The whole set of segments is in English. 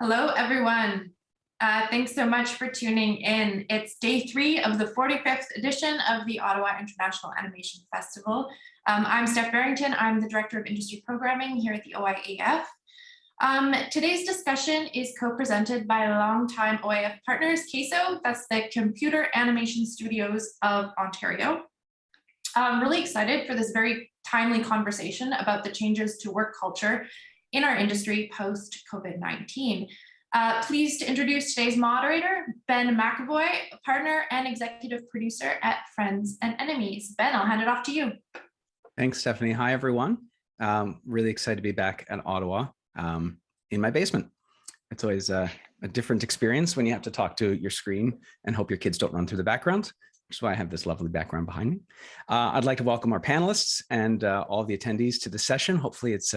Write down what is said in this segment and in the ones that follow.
Hello, everyone. Thanks so much for tuning in. It's day 3 of the 45th edition of the Ottawa International Animation Festival. I'm Steph Barrington. I'm the Director of Industry Programming here at the OIAF. Today's discussion is co-presented by longtime OIF partners, CASO, that's the Computer Animation Studios of Ontario. I'm really excited for this very timely conversation about the changes to work culture in our industry post-COVID-19. Pleased to introduce today's moderator, Ben McEvoy, partner and executive producer at Friends and Enemies. Ben, I'll hand it off to you. Thanks, Stephanie. Hi, everyone. Really excited to be back at Ottawa in my basement. It's always a different experience when you have to talk to your screen and hope your kids don't run through the background, which is why I have this lovely background behind me. I'd like to welcome our panelists and all the attendees to the session. Hopefully it's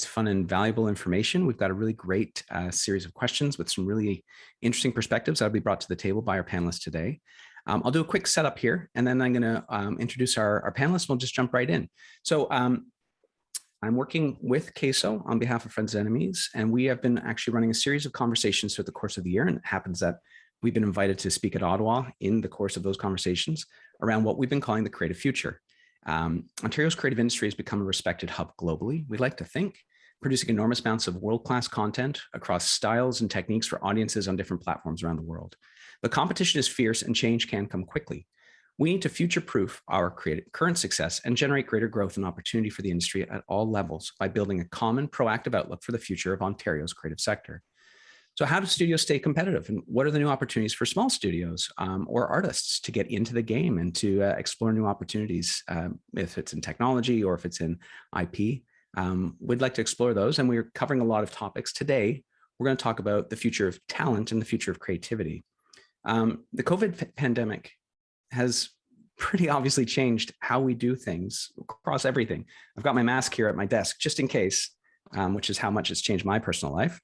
fun and valuable information. We've got a really great series of questions with some really interesting perspectives that'll be brought to the table by our panelists today. I'll do a quick setup here, and then I'm going to introduce our panelists. We'll just jump right in. So I'm working with CASO on behalf of Friends and Enemies, and we have been actually running a series of conversations throughout the course of the year, and it happens that we've been invited to speak at Ottawa in the course of those conversations around what we've been calling the creative future. Ontario's creative industry has become a respected hub globally, we'd like to think, producing enormous amounts of world-class content across styles and techniques for audiences on different platforms around the world. The competition is fierce and change can come quickly. We need to future-proof our current success and generate greater growth and opportunity for the industry at all levels by building a common, proactive outlook for the future of Ontario's creative sector. So how do studios stay competitive, and what are the new opportunities for small studios or artists to get into the game and to explore new opportunities, if it's in technology or if it's in IP? We'd like to explore those, and we're covering a lot of topics. Today, we're going to talk about the future of talent and the future of creativity. The COVID pandemic has pretty obviously changed how we do things across everything. I've got my mask here at my desk just in case, which is how much it's changed my personal life.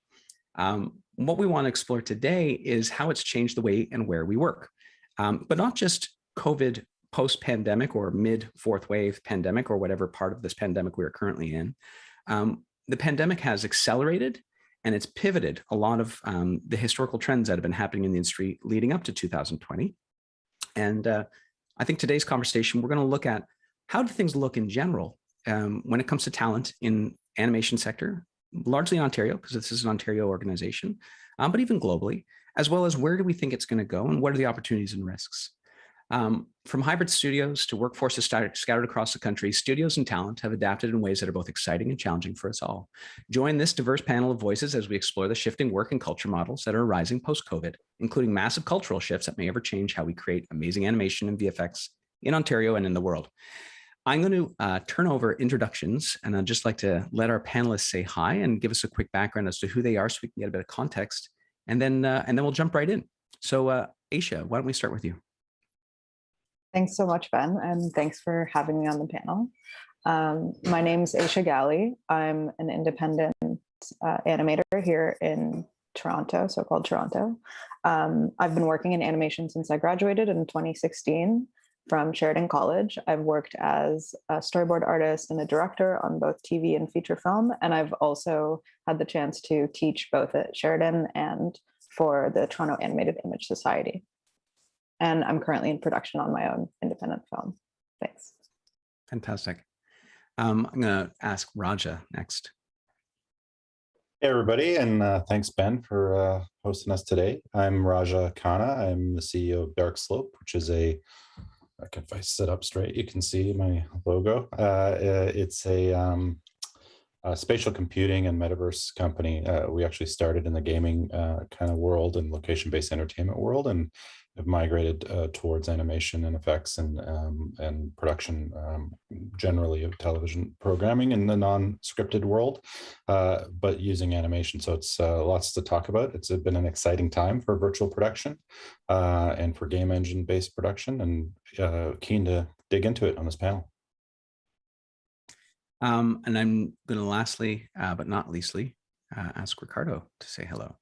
What we want to explore today is how it's changed the way and where we work, but not just COVID post-pandemic or mid-fourth wave pandemic or whatever part of this pandemic we are currently in. The pandemic has accelerated and it's pivoted a lot of the historical trends that have been happening in the industry leading up to 2020. And I think today's conversation, we're going to look at how do things look in general when it comes to talent in animation sector, largely Ontario, because this is an Ontario organization, but even globally, as well as where do we think it's going to go and what are the opportunities and risks? From hybrid studios to workforces scattered across the country, studios and talent have adapted in ways that are both exciting and challenging for us all. Join this diverse panel of voices as we explore the shifting work and culture models that are arising post-COVID, including massive cultural shifts that may ever change how we create amazing animation and VFX in Ontario and in the world. I'm going to turn over introductions, and I'd just like to let our panelists say hi and give us a quick background as to who they are so we can get a bit of context, and then we'll jump right in. So Aisha, why don't we start with you? Thanks so much, Ben, and thanks for having me on the panel. My name's Aisha Galli. I'm an independent animator here in Toronto, so-called Toronto. I've been working in animation since I graduated in 2016 from Sheridan College. I've worked as a storyboard artist and a director on both TV and feature film, and I've also had the chance to teach both at Sheridan and for the Toronto Animated Image Society. And I'm currently in production on my own independent film. Thanks. Fantastic. I'm going to ask Raja next. Hey everybody, and thanks Ben for hosting us today. I'm Raja Khanna. I'm the CEO of Dark Slope, which is if I sit up straight, you can see my logo. It's a spatial computing and metaverse company. We actually started in the gaming kind of world and location-based entertainment world, and have migrated towards animation and effects and production generally of television programming in the non-scripted world, but using animation. So it's lots to talk about. It's been an exciting time for virtual production and for game engine-based production, and keen to dig into it on this panel. And I'm going to lastly, but not leastly, ask Ricardo to say hello.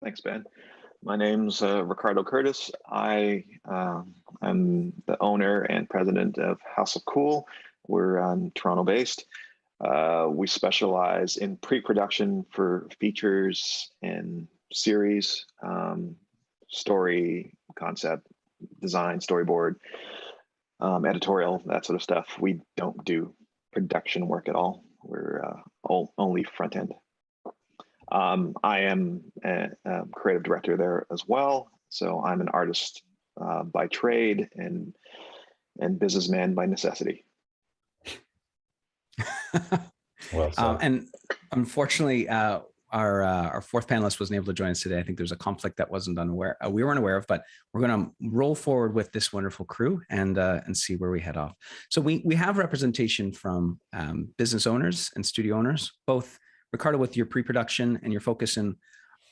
Thanks, Ben. My name's Ricardo Curtis. I am the owner and president of House of Cool. We're Toronto-based. We specialize in pre-production for features and series, story, concept, design, storyboard, editorial, that sort of stuff. We don't do production work at all. We're only front end. I am a creative director there as well. So I'm an artist by trade and businessman by necessity. Well said. And unfortunately, our fourth panelist wasn't able to join us today. I think there's a conflict that we weren't aware of, but we're going to roll forward with this wonderful crew and see where we head off. So we have representation from business owners and studio owners, both. Ricardo, with your pre-production and your focus in,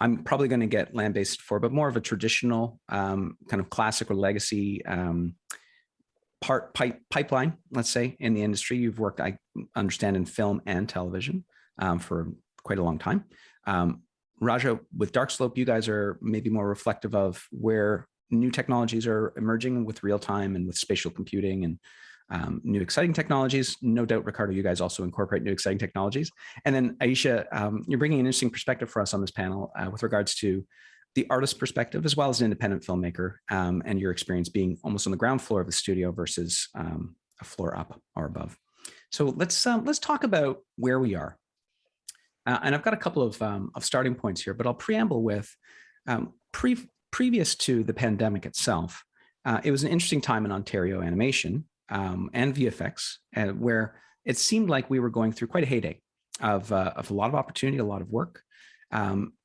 I'm probably going to get land-based for, but more of a traditional kind of classic or legacy pipeline, let's say, in the industry. You've worked, I understand, in film and television for quite a long time. Raja, with Dark Slope, you guys are maybe more reflective of where new technologies are emerging with real time and with spatial computing and new exciting technologies. No doubt, Ricardo, you guys also incorporate new exciting technologies. And then Aisha, you're bringing an interesting perspective for us on this panel with regards to the artist perspective, as well as an independent filmmaker, and your experience being almost on the ground floor of the studio versus a floor up or above. So let's talk about where we are. And I've got a couple of starting points here, but I'll preamble with previous to the pandemic itself. It was an interesting time in Ontario animation and VFX, where it seemed like we were going through quite a heyday of a lot of opportunity, a lot of work.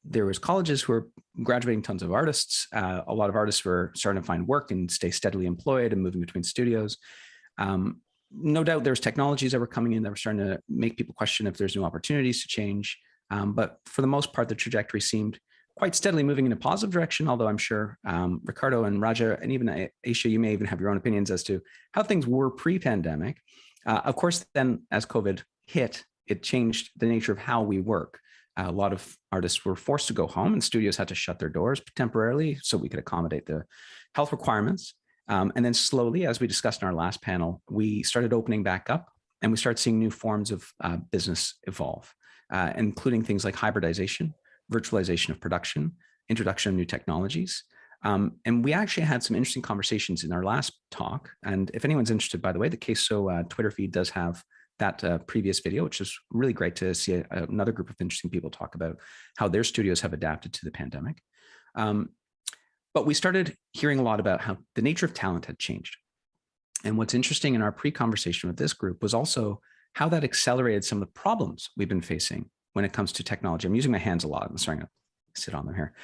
There was colleges who were graduating tons of artists. A lot of artists were starting to find work and stay steadily employed and moving between studios. No doubt there's technologies that were coming in that were starting to make people question if there's new opportunities to change. But for the most part, the trajectory seemed quite steadily moving in a positive direction, although I'm sure Ricardo and Raja and even Aisha, you may even have your own opinions as to how things were pre-pandemic. Of course, then as COVID hit, it changed the nature of how we work. A lot of artists were forced to go home and studios had to shut their doors temporarily so we could accommodate the health requirements. And then slowly, as we discussed in our last panel, we started opening back up and we started seeing new forms of business evolve, including things like hybridization, virtualization of production, introduction of new technologies. And we actually had some interesting conversations in our last talk. And if anyone's interested, by the way, the CASO Twitter feed does have that previous video, which is really great to see another group of interesting people talk about how their studios have adapted to the pandemic. But we started hearing a lot about how the nature of talent had changed. And what's interesting in our pre-conversation with this group was also how that accelerated some of the problems we've been facing when it comes to technology. I'm using my hands a lot. I'm starting to sit on them here.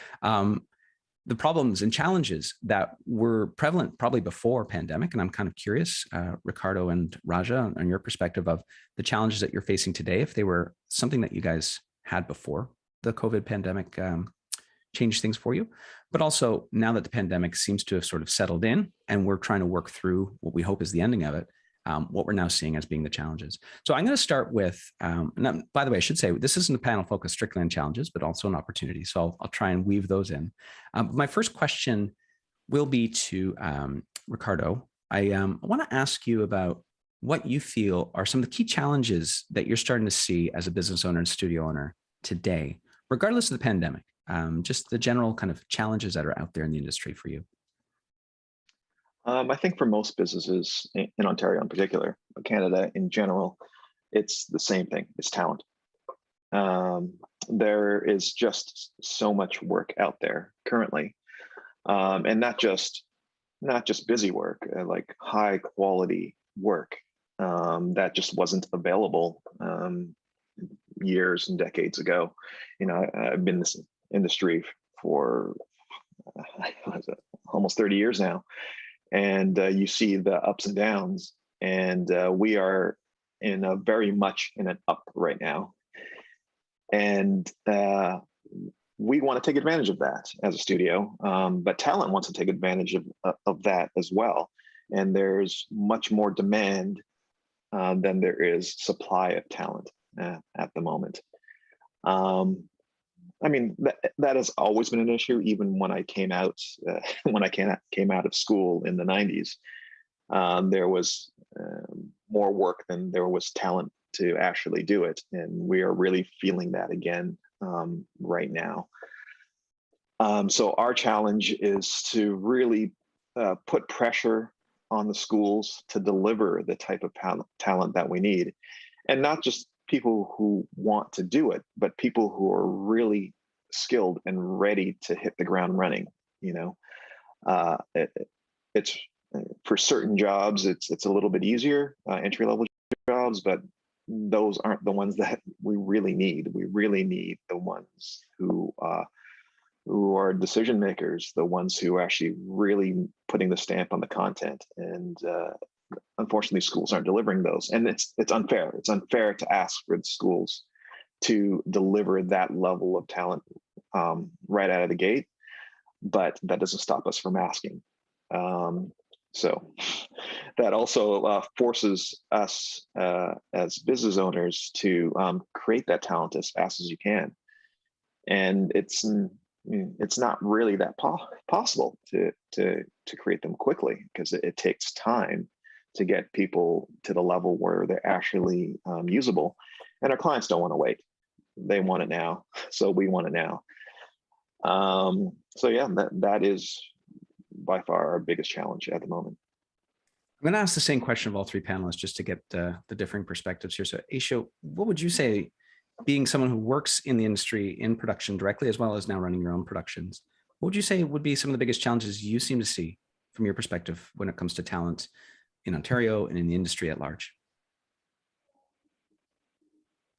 The problems and challenges that were prevalent probably before pandemic. And I'm kind of curious, Ricardo and Raja, on your perspective of the challenges that you're facing today, if they were something that you guys had before the COVID pandemic changed things for you, but also now that the pandemic seems to have sort of settled in and we're trying to work through what we hope is the ending of it, what we're now seeing as being the challenges. So I'm going to start with, and by the way, I should say, this isn't a panel focused strictly on challenges, but also on opportunities. So I'll try and weave those in. My first question will be to Ricardo. I want to ask you about what you feel are some of the key challenges that you're starting to see as a business owner and studio owner today, regardless of the pandemic, just the general kind of challenges that are out there in the industry for you. I think for most businesses in Ontario in particular, but Canada in general, it's the same thing. It's talent. there is just so much work out there currently, and not just busy work, like high quality work that just wasn't available years and decades ago. I've been in this industry for almost 30 years now, and you see the ups and downs, and we are very much in an up right now, and we want to take advantage of that as a studio, but talent wants to take advantage of that as well, and there's much more demand than there is supply of talent at the moment. I mean, that has always been an issue, even when I came out came out of school in the 90s. There was more work than there was talent to actually do it, and we are really feeling that again right now. So our challenge is to really put pressure on the schools to deliver the type of talent that we need, and not just people who want to do it, but people who are really skilled and ready to hit the ground running. It's for certain jobs, it's a little bit easier, entry level jobs, but those aren't the ones that we really need. We really need the ones who are decision makers, the ones who are actually really putting the stamp on the content. And unfortunately, schools aren't delivering those, and it's unfair. It's unfair to ask for the schools to deliver that level of talent right out of the gate, but that doesn't stop us from asking. So that also forces us as business owners to create that talent as fast as you can, and it's not really that possible to create them quickly, because it takes time to get people to the level where they're actually usable, and our clients don't want to wait. They want it now, so we want it now. So yeah, that is by far our biggest challenge at the moment. I'm going to ask the same question of all three panelists just to get the differing perspectives here. So Aisha, what would you say, being someone who works in the industry in production directly, as well as now running your own productions, what would you say would be some of the biggest challenges you seem to see from your perspective when it comes to talent in Ontario and in the industry at large?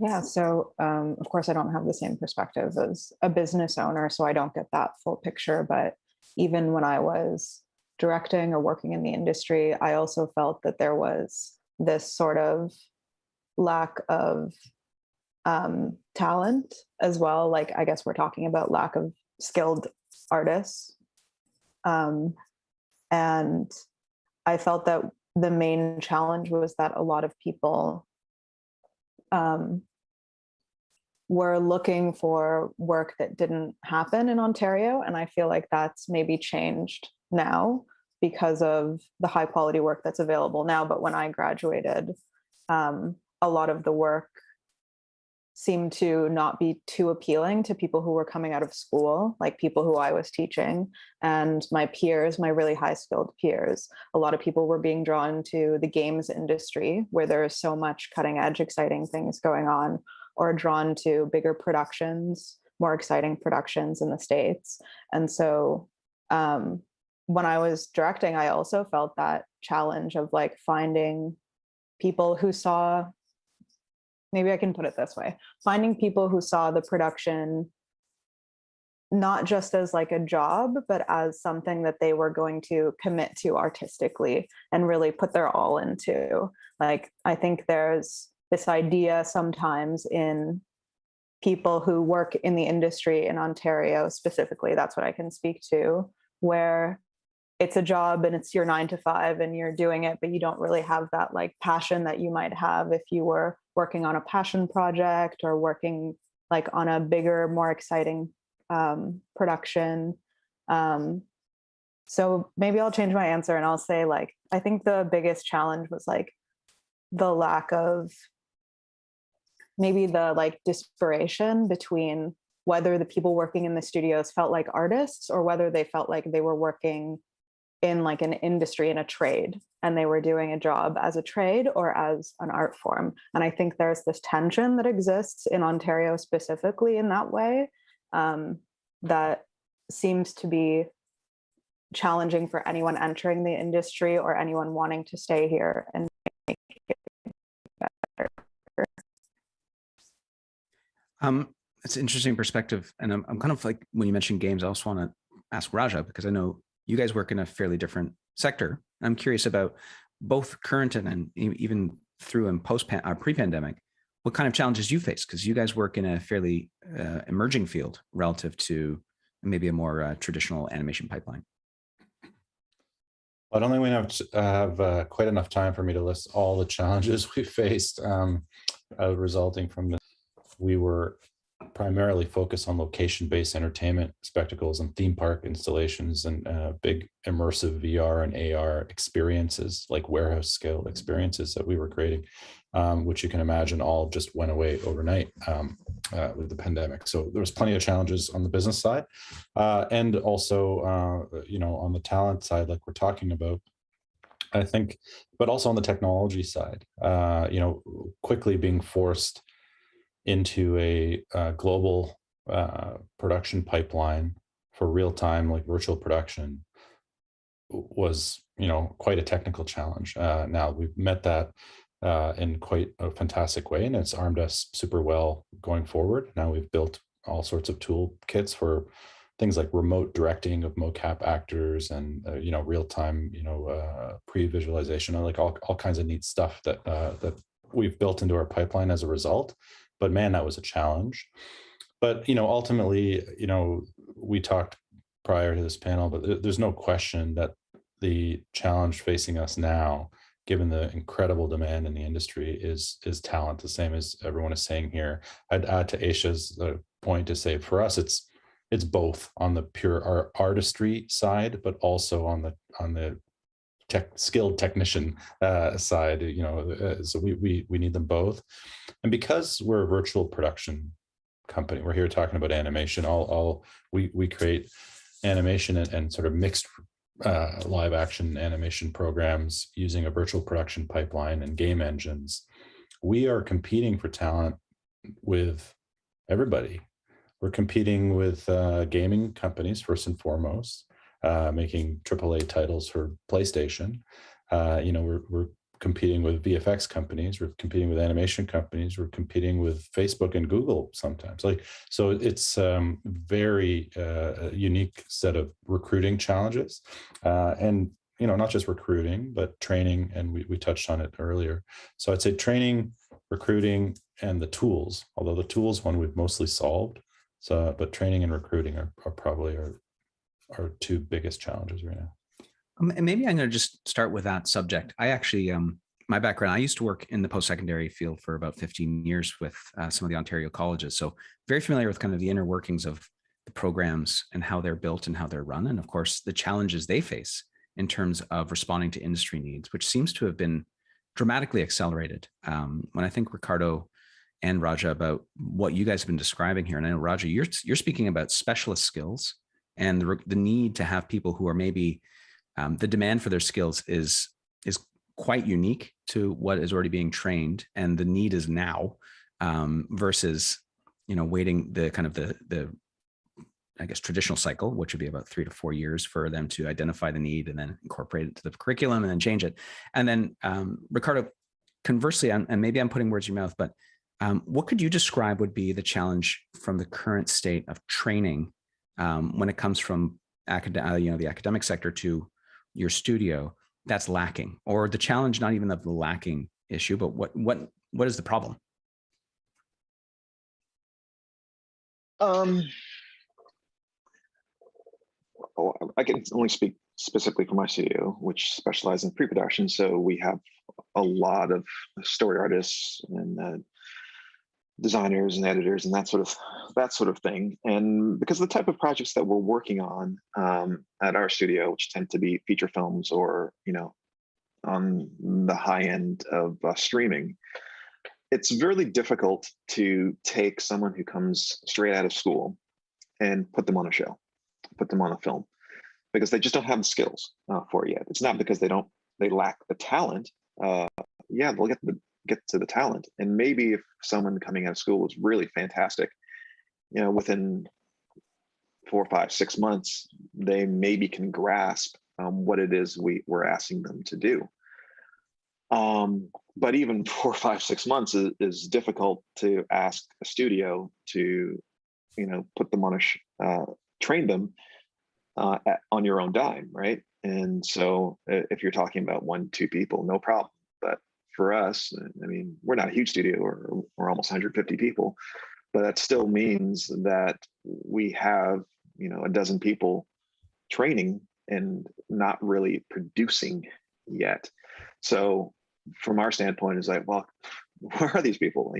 Yeah, so of course I don't have the same perspective as a business owner, so I don't get that full picture. But even when I was directing or working in the industry, I also felt that there was this sort of lack of talent as well. Like, I guess we're talking about lack of skilled artists. And I felt that the main challenge was that a lot of people were looking for work that didn't happen in Ontario. And I feel like that's maybe changed now because of the high quality work that's available now. But when I graduated, a lot of the work seemed to not be too appealing to people who were coming out of school, like people who I was teaching and my peers, my really high skilled peers. A lot of people were being drawn to the games industry, where there is so much cutting edge, exciting things going on, or drawn to bigger productions, more exciting productions in the States. And so when I was directing, I also felt that challenge of like finding people who saw, maybe I can put it this way, finding people who saw the production not just as like a job, but as something that they were going to commit to artistically and really put their all into. Like, I think there's this idea sometimes in people who work in the industry in Ontario specifically, that's what I can speak to, where it's a job and it's your 9 to 5 and you're doing it, but you don't really have that like passion that you might have if you were working on a passion project or working like on a bigger, more exciting production. So maybe I'll change my answer and I'll say, like, I think the biggest challenge was like the lack of, maybe the like desperation between whether the people working in the studios felt like artists or whether they felt like they were working in like an industry, in a trade, and they were doing a job as a trade or as an art form. And I think there's this tension that exists in Ontario specifically in that way, that seems to be challenging for anyone entering the industry or anyone wanting to stay here and make it better. It's an interesting perspective. And I'm kind of like, when you mentioned games, I also want to ask Raja, because I know you guys work in a fairly different sector. I'm curious about both current and even through and pre-pandemic, what kind of challenges you face, because you guys work in a fairly emerging field relative to maybe a more traditional animation pipeline. I don't think we have quite enough time for me to list all the challenges we faced resulting from this. We were primarily focused on location-based entertainment spectacles and theme park installations and big immersive VR and AR experiences, like warehouse scale experiences that we were creating, which you can imagine all just went away overnight with the pandemic. So there was plenty of challenges on the business side, and also on the talent side, like we're talking about, I think, but also on the technology side, quickly being forced into a global production pipeline for real-time, like virtual production, was quite a technical challenge. Now we've met that in quite a fantastic way, and it's armed us super well going forward. Now we've built all sorts of toolkits for things like remote directing of mocap actors and real-time pre-visualization, like all kinds of neat stuff that we've built into our pipeline as a result. But man, that was a challenge. But ultimately, we talked prior to this panel, but there's no question that the challenge facing us now, given the incredible demand in the industry, is talent. The same as everyone is saying here. I'd add to Aisha's point to say, for us, it's both on the pure artistry side, but also on the skilled technician side. So we need them both. And because we're a virtual production company, we're here talking about animation. We create animation and sort of mixed live action animation programs using a virtual production pipeline and game engines. We are competing for talent with everybody. We're competing with gaming companies first and foremost, making AAA titles for PlayStation. We're competing with VFX companies. We're competing with animation companies. We're competing with Facebook and Google sometimes. So it's very unique set of recruiting challenges, and not just recruiting, but training. And we touched on it earlier. So I'd say training, recruiting, and the tools. Although the tools one we've mostly solved. But training and recruiting are probably our two biggest challenges right now. And maybe I'm going to just start with that subject. I actually, my background, I used to work in the post-secondary field for about 15 years with some of the Ontario colleges. So very familiar with kind of the inner workings of the programs and how they're built and how they're run. And of course, the challenges they face in terms of responding to industry needs, which seems to have been dramatically accelerated. When I think Ricardo and Raja about what you guys have been describing here, and I know Raja, you're speaking about specialist skills and the need to have people who are maybe the demand for their skills is quite unique to what is already being trained, and the need is now versus waiting the kind of the I guess traditional cycle, which would be about 3 to 4 years for them to identify the need and then incorporate it to the curriculum and then change it. And then Ricardo, conversely, and maybe I'm putting words in your mouth, but what could you describe would be the challenge from the current state of training when it comes from the academic sector to your studio that's lacking, or the challenge not even of the lacking issue, but what is the problem? I can only speak specifically for my studio, which specializes in pre-production. So we have a lot of story artists and designers and editors and that sort of thing. And because of the type of projects that we're working on at our studio, which tend to be feature films or on the high end of streaming, it's really difficult to take someone who comes straight out of school and put them on a show, put them on a film. because they just don't have the skills for it yet. It's not because they lack the talent. Yeah, they'll get to the talent. And maybe if someone coming out of school is really fantastic, within 4, 5, 6 months, they maybe can grasp what it is we're asking them to do. But even 4, 5, 6 months is difficult to ask a studio to, put them on train them on your own dime, right? And so if you're talking about 1, 2 people, no problem. But for us, I mean, we're not a huge studio, we're almost 150 people, but that still means that we have, a dozen people training and not really producing yet. So from our standpoint, it's like, well, where are these people?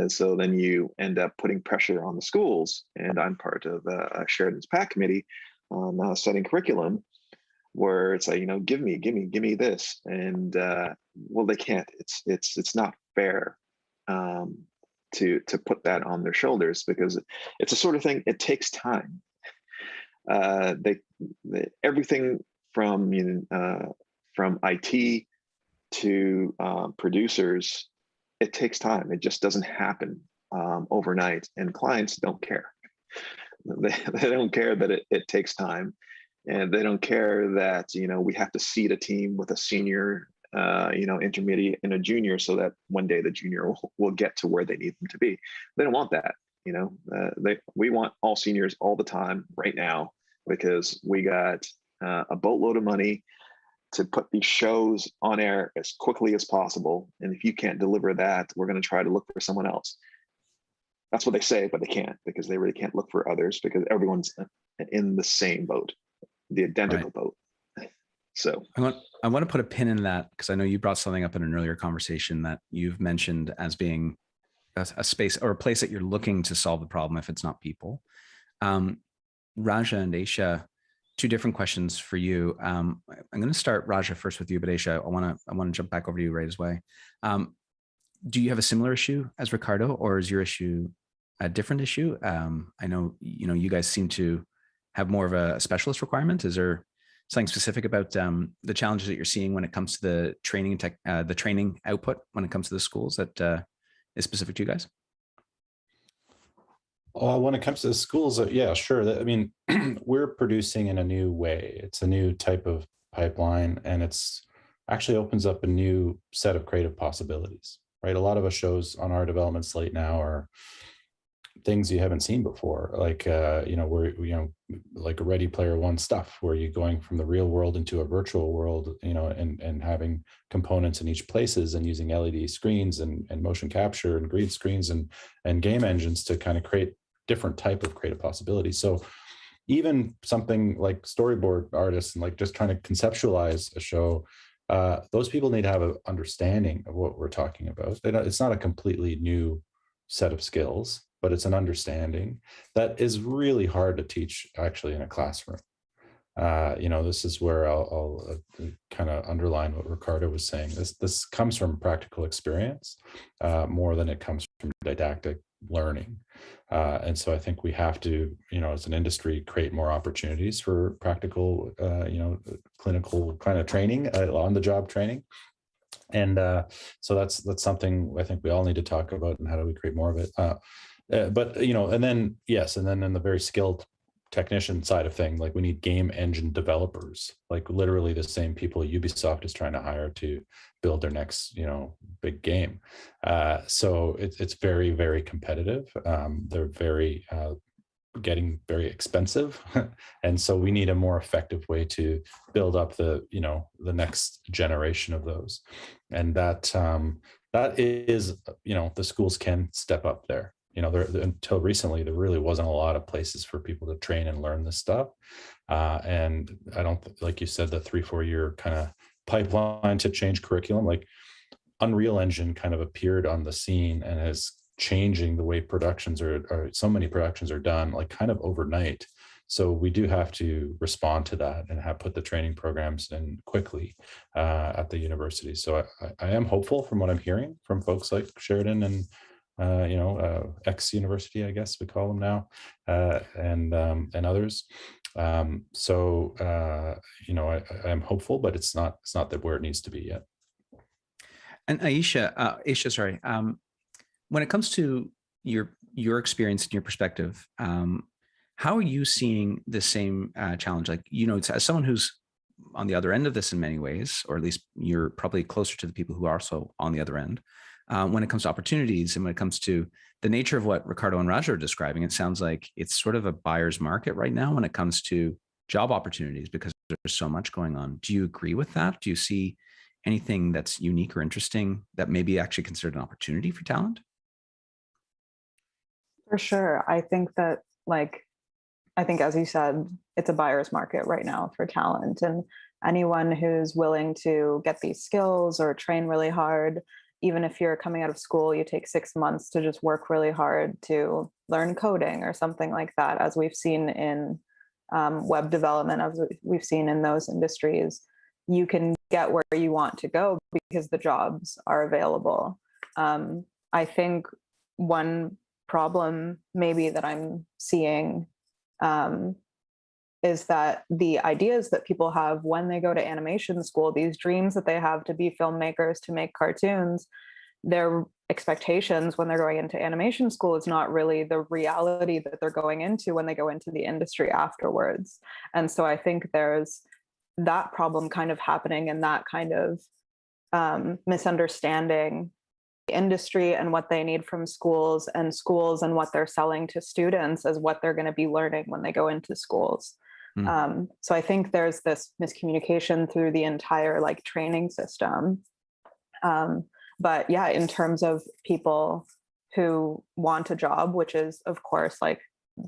So then you end up putting pressure on the schools, and I'm part of a Sheridan's PAC committee on setting curriculum, where it's like, give me this, and well, they can't. It's not fair to put that on their shoulders, because it's a sort of thing. It takes time. Everything from IT to producers, it takes time. It just doesn't happen overnight, and clients don't care. They don't care that it takes time, and they don't care that we have to seed a team with a senior, intermediate, and a junior, so that one day the junior will get to where they need them to be. They don't want that. We want all seniors all the time right now, because we got a boatload of money to put these shows on air as quickly as possible. And if you can't deliver that, we're going to try to look for someone else. That's what they say, but they can't, because they really can't look for others, because everyone's in the same boat, the identical boat. So I want to put a pin in that, because I know you brought something up in an earlier conversation that you've mentioned as being a space or a place that you're looking to solve the problem if it's not people. Raja and Aisha, 2 different questions for you. I'm going to start, Raja, first with you, but Aisha, I want to jump back over to you right away. Do you have a similar issue as Ricardo, or is your issue a different issue? I know, you guys seem to have more of a specialist requirement. Is there something specific about the challenges that you're seeing when it comes to the training output when it comes to the schools that is specific to you guys? When it comes to the schools, yeah, sure. I mean, we're producing in a new way. It's a new type of pipeline, and it's actually opens up a new set of creative possibilities, right? A lot of us shows on our development slate now are things you haven't seen before, like like a Ready Player One stuff, where you're going from the real world into a virtual world, and having components in each places, and using LED screens and motion capture and green screens and game engines to kind of create different type of creative possibilities. So even something like storyboard artists and like just trying to conceptualize a show, those people need to have an understanding of what we're talking about. It's not a completely new set of skills, but it's an understanding that is really hard to teach actually in a classroom. This is where I'll kind of underline what Ricardo was saying. This comes from practical experience more than it comes from didactic learning. And so I think we have to, as an industry, create more opportunities for practical, clinical kind of training, on-the-job training. And so that's something I think we all need to talk about, and how do we create more of it. But and then in the very skilled technician side of thing, like we need game engine developers, like literally the same people Ubisoft is trying to hire to build their next big game. So it's very, very competitive. They're very getting very expensive, and so we need a more effective way to build up the next generation of those, and that is the schools can step up there. Until recently, there really wasn't a lot of places for people to train and learn this stuff. And I don't, like you said, the 3-4 year kind of pipeline to change curriculum, like Unreal Engine kind of appeared on the scene and is changing the way productions or so many productions are done, like kind of overnight. So we do have to respond to that and put the training programs in quickly at the university. So I am hopeful from what I'm hearing from folks like Sheridan X University, I guess we call them now, and others. I'm hopeful, but it's not that where it needs to be yet. And Aisha, sorry. When it comes to your experience and your perspective, how are you seeing the same challenge? Like, as someone who's on the other end of this in many ways, or at least you're probably closer to the people who are also on the other end, when it comes to opportunities and when it comes to the nature of what Ricardo and Raja are describing, it sounds like it's sort of a buyer's market right now when it comes to job opportunities because there's so much going on. Do you agree with that? Do you see anything that's unique or interesting that may be actually considered an opportunity for talent? For sure. I think that, as you said, it's a buyer's market right now for talent. And anyone who's willing to get these skills or train really hard, even if you're coming out of school, you take 6 months to just work really hard to learn coding or something like that, as we've seen in web development, as we've seen in those industries, you can get where you want to go because the jobs are available. I think one problem maybe that I'm seeing is that the ideas that people have when they go to animation school, these dreams that they have to be filmmakers, to make cartoons, their expectations when they're going into animation school is not really the reality that they're going into when they go into the industry afterwards. And so I think there's that problem kind of happening, and that kind of misunderstanding the industry and what they need from schools and what they're selling to students as what they're going to be learning when they go into schools. So I think there's this miscommunication through the entire training system. But yeah, in terms of people who want a job, which is of course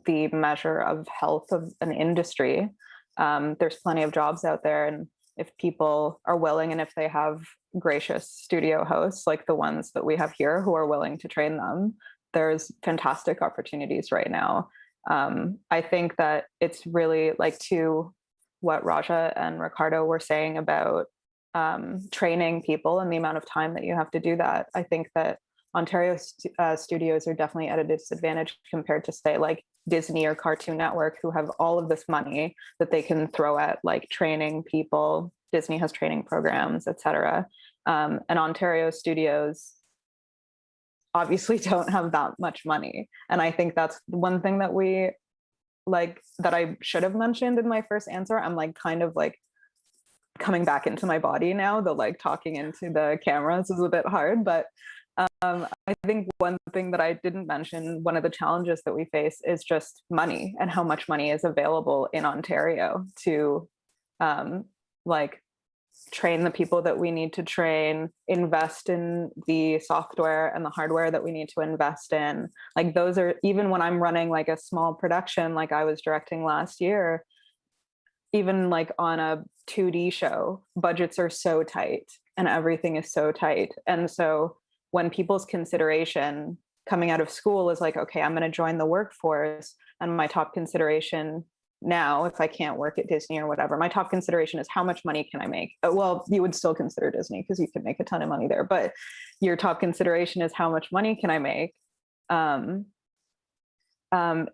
the measure of health of an industry, there's plenty of jobs out there. And if people are willing, and if they have gracious studio hosts like the ones that we have here who are willing to train them, there's fantastic opportunities right now. I think that it's really to what Raja and Ricardo were saying about training people and the amount of time that you have to do that. I think that Ontario studios are definitely at a disadvantage compared to, say, Disney or Cartoon Network, who have all of this money that they can throw at training people. Disney has training programs, etc. And Ontario studios obviously don't have that much money. And I think that's one thing that we that I should have mentioned in my first answer. I'm kind of coming back into my body now, though talking into the cameras is a bit hard. But I think one thing that I didn't mention, one of the challenges that we face is just money and how much money is available in Ontario to train the people that we need to train, invest in the software and the hardware that we need to invest in. Those are, even when I'm running a small production, I was directing last year, even on a 2D show, budgets are so tight and everything is so tight. And so when people's consideration coming out of school is okay, I'm going to join the workforce, and my top consideration now, if I can't work at Disney or whatever, my top consideration is how much money can I make? Well, you would still consider Disney because you could make a ton of money there, but your top consideration is how much money can I make?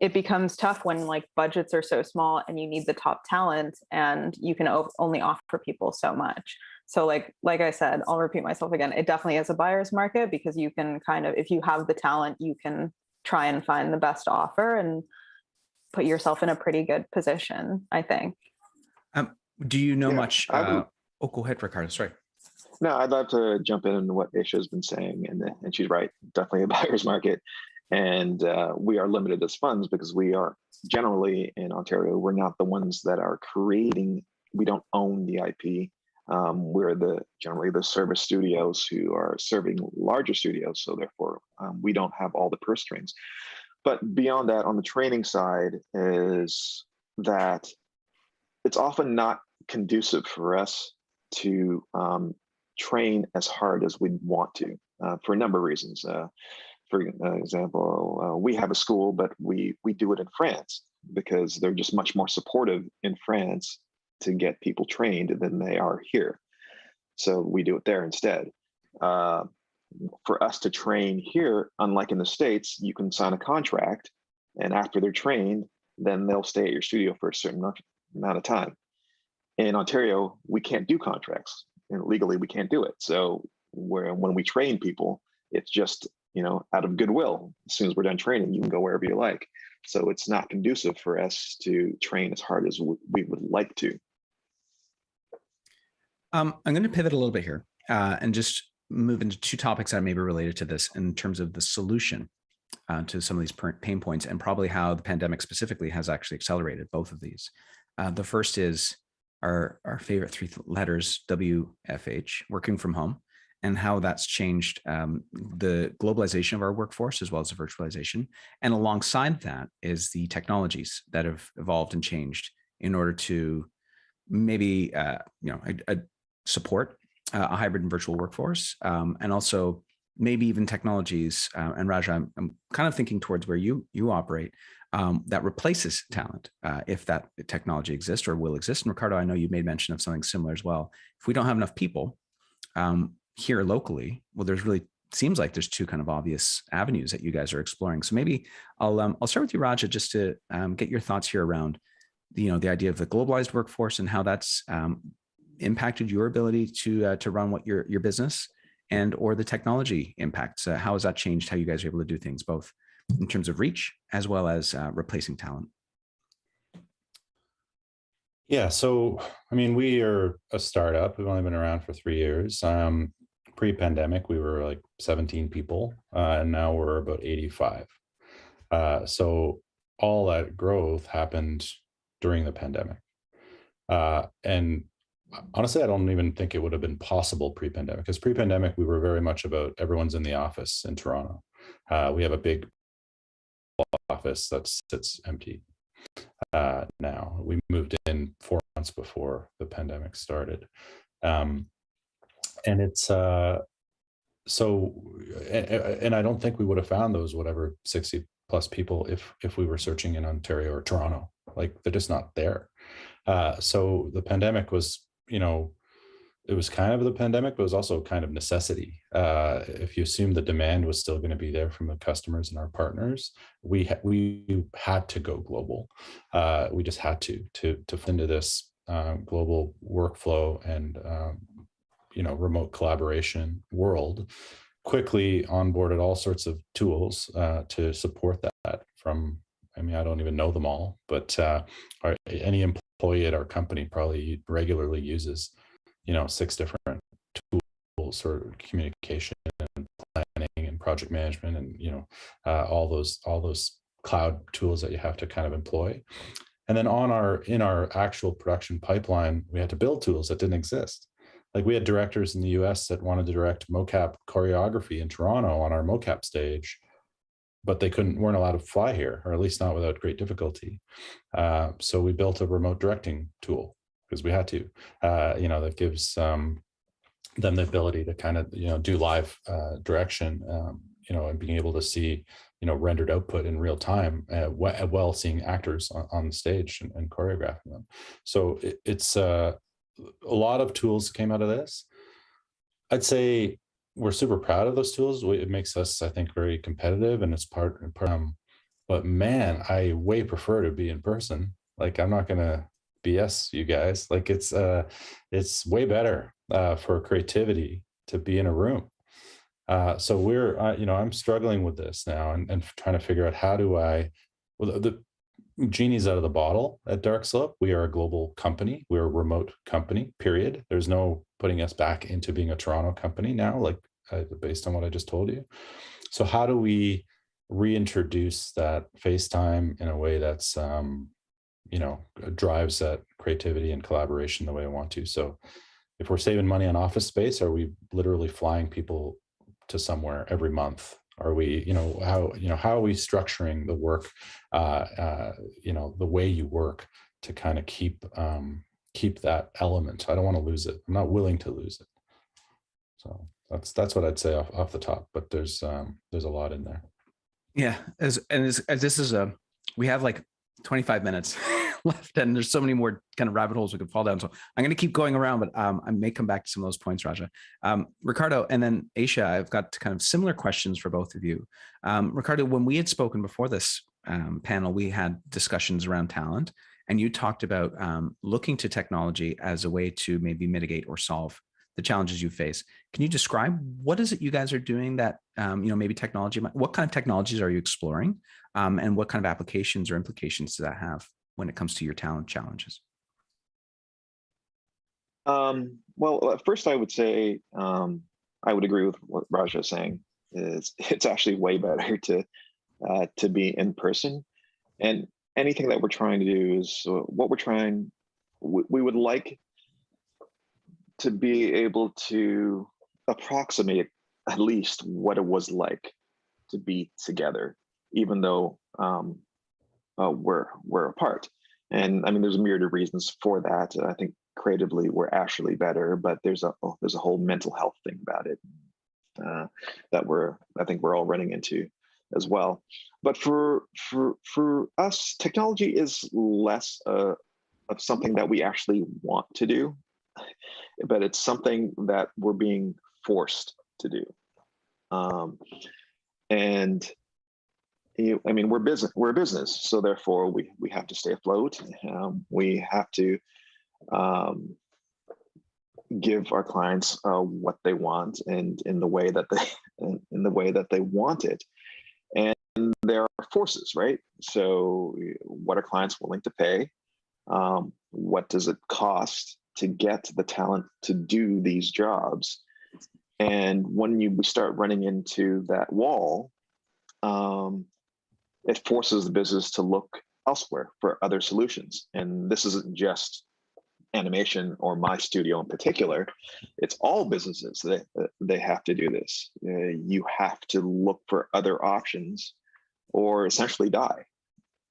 It becomes tough when budgets are so small and you need the top talent, and you can only offer people so much. So like I said, I'll repeat myself again, it definitely is a buyer's market, because you can kind of, if you have the talent, you can try and find the best offer and put yourself in a pretty good position, I think. Do you know much? Go ahead, Ricardo. Sorry. No, I'd love to jump in on what Aisha has been saying, and she's right, definitely a buyer's market. And we are limited as funds because we are generally in Ontario, we're not the ones that are creating, we don't own the IP. We're generally the service studios who are serving larger studios. So therefore, we don't have all the purse strings. But beyond that, on the training side, is that it's often not conducive for us to train as hard as we want to, for a number of reasons. For example, we have a school, but we do it in France because they're just much more supportive in France to get people trained than they are here. So we do it there instead. For us to train here, unlike in the States, you can sign a contract, and after they're trained, then they'll stay at your studio for a certain amount of time. In Ontario, we can't do contracts, and legally we can't do it. So when we train people, it's just, out of goodwill. As soon as we're done training, you can go wherever you like. So it's not conducive for us to train as hard as we would like to. I'm going to pivot a little bit here and just move into two topics that may be related to this in terms of the solution to some of these pain points, and probably how the pandemic specifically has actually accelerated both of these. The first is our favorite three letters, WFH, working from home, and how that's changed the globalization of our workforce as well as the virtualization. And alongside that is the technologies that have evolved and changed in order to maybe support a hybrid and virtual workforce, and also maybe even technologies. And Raja, I'm kind of thinking towards where you operate, that replaces talent if that technology exists or will exist. And Ricardo, I know you made mention of something similar as well. If we don't have enough people here locally, well, there's really seems like there's two kind of obvious avenues that you guys are exploring. So maybe I'll start with you, Raja, just to get your thoughts here around the idea of the globalized workforce and how that's impacted your ability to run what your business, and or the technology impacts. How has that changed how you guys are able to do things, both in terms of reach as well as replacing talent? Yeah, so I mean, we are a startup. We've only been around for 3 years. Pre-pandemic, we were like 17 people, and now we're about 85. So all that growth happened during the pandemic. And honestly, I don't even think it would have been possible pre-pandemic, because pre-pandemic, we were very much about everyone's in the office in Toronto. We have a big office that sits empty now. We moved in 4 months before the pandemic started. And it's so, and I don't think we would have found those 60 plus people if we were searching in Ontario or Toronto. Like, they're just not there. So the pandemic was, it was kind of the pandemic, but it was also kind of necessity. If you assume the demand was still going to be there from the customers and our partners, we had to go global. We just had to fit into this global workflow and remote collaboration world. Quickly onboarded all sorts of tools to support that. I don't even know them all, but any employee at our company probably regularly uses 6 different tools for communication and planning and project management, and all those cloud tools that you have to kind of employ. And then in our actual production pipeline, we had to build tools that didn't exist. Like, we had directors in the US that wanted to direct mocap choreography in Toronto on our mocap stage, but they weren't allowed to fly here, or at least not without great difficulty. So we built a remote directing tool, because we had to, that gives them the ability to kind of, do live direction, and being able to see, rendered output in real time, while seeing actors on the stage and choreographing them. So it's a lot of tools came out of this. I'd say we're super proud of those tools. It makes us, I think, very competitive, and it's part. But man, I way prefer to be in person. Like, I'm not gonna BS you guys. Like, it's way better for creativity to be in a room. So we're, I'm struggling with this now and trying to figure out how do the genie's out of the bottle at Dark Slope. We are a global company. We're a remote company, period. There's no putting us back into being a Toronto company now, like based on what I just told you. So how do we reintroduce that FaceTime in a way that's, drives that creativity and collaboration the way I want to? So if we're saving money on office space, are we literally flying people to somewhere every month? Are we, how are we structuring the work, the way you work to kind of keep that element? I don't want to lose it. I'm not willing to lose it. So that's what I'd say off the top, but there's a lot in there. Yeah. As this is we have like 25 minutes left, and there's so many more kind of rabbit holes we could fall down. So I'm going to keep going around, but I may come back to some of those points, Raja. Ricardo, and then Aisha, I've got kind of similar questions for both of you. Ricardo, when we had spoken before this panel, we had discussions around talent, and you talked about looking to technology as a way to maybe mitigate or solve the challenges you face. Can you describe what is it you guys are doing that, maybe technology, what kind of technologies are you exploring? And what kind of applications or implications does that have when it comes to your talent challenges? Well, at first I would say, I would agree with what Raja is saying. It's actually way better to be in person. And anything that we're trying to do is we would like to be able to approximate at least what it was like to be together, even though we're apart. And I mean, there's a myriad of reasons for that. I think creatively we're actually better, but there's a whole mental health thing about it that I think we're all running into as well. But for us, technology is less of something that we actually want to do, but it's something that we're being forced to do. I mean, we're a business, so therefore we have to stay afloat. We have to give our clients what they want, and in the way that they want it. And there are forces, right? So what are clients willing to pay? What does it cost to get the talent to do these jobs? And when we start running into that wall, it forces the business to look elsewhere for other solutions. And this isn't just animation or my studio in particular. It's all businesses that they have to do this. You have to look for other options or essentially die.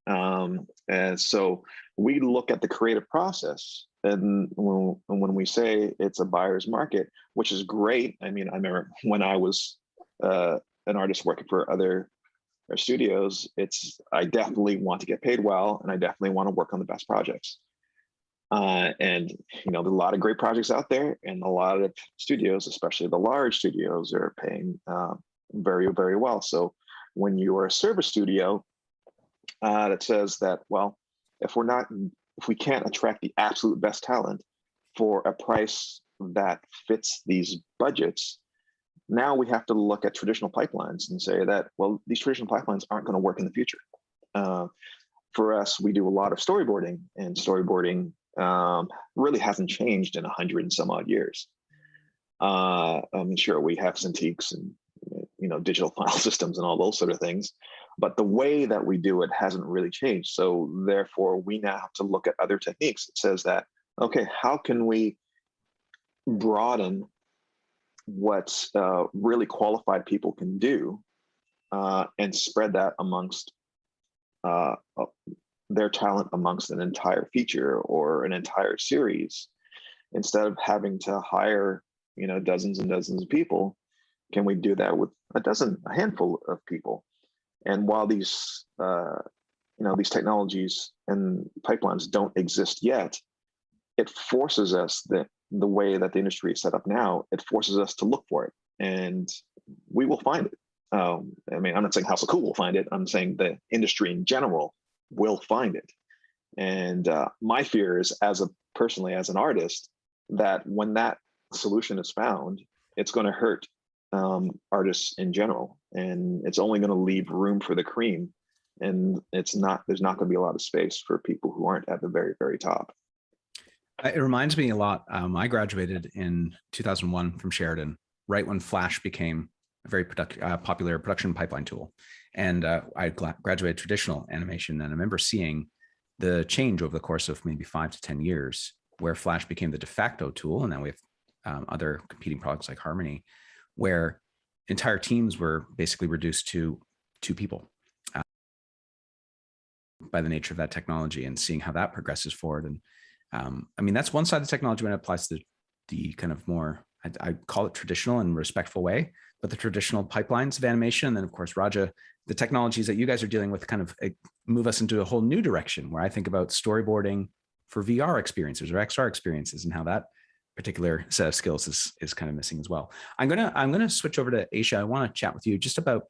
And so we look at the creative process, and when we say it's a buyer's market, which is great. I mean, I remember when I was an artist working for other studios, I definitely want to get paid well, and I definitely want to work on the best projects. And there's a lot of great projects out there, and a lot of studios, especially the large studios, are paying very, very well. So when you are a service studio that says that, well, if we can't attract the absolute best talent for a price that fits these budgets, now we have to look at traditional pipelines and say that, well, these traditional pipelines aren't going to work in the future. For us, we do a lot of storyboarding, and storyboarding really hasn't changed in 100 and some odd years. I'm sure we have Cintiqs and digital file systems and all those sort of things, but the way that we do it hasn't really changed. So therefore, we now have to look at other techniques. It says that, okay, how can we broaden what really qualified people can do and spread that amongst their talent amongst an entire feature or an entire series, instead of having to hire dozens and dozens of people? Can we do that with a handful of people? And while these technologies and pipelines don't exist yet, it forces us, the way that the industry is set up now, it forces us to look for it, and we will find it. I mean, I'm not saying House of Cool will find it. I'm saying the industry in general will find it. And my fear is, personally as an artist, that when that solution is found, it's going to hurt artists in general, and it's only going to leave room for the cream, and there's not going to be a lot of space for people who aren't at the very, very top. It reminds me a lot. I graduated in 2001 from Sheridan, right when Flash became a very popular production pipeline tool. And I graduated traditional animation, and I remember seeing the change over the course of maybe 5 to 10 years, where Flash became the de facto tool, and then we have other competing products like Harmony, where entire teams were basically reduced to 2 people by the nature of that technology, and seeing how that progresses forward. And I mean, that's one side of the technology when it applies to the kind of more, I call it traditional and respectful way. but the traditional pipelines of animation. And then of course, Raja, the technologies that you guys are dealing with kind of move us into a whole new direction where I think about storyboarding for VR experiences or XR experiences and how that particular set of skills is kind of missing as well. I'm gonna switch over to Aisha. I want to chat with you just about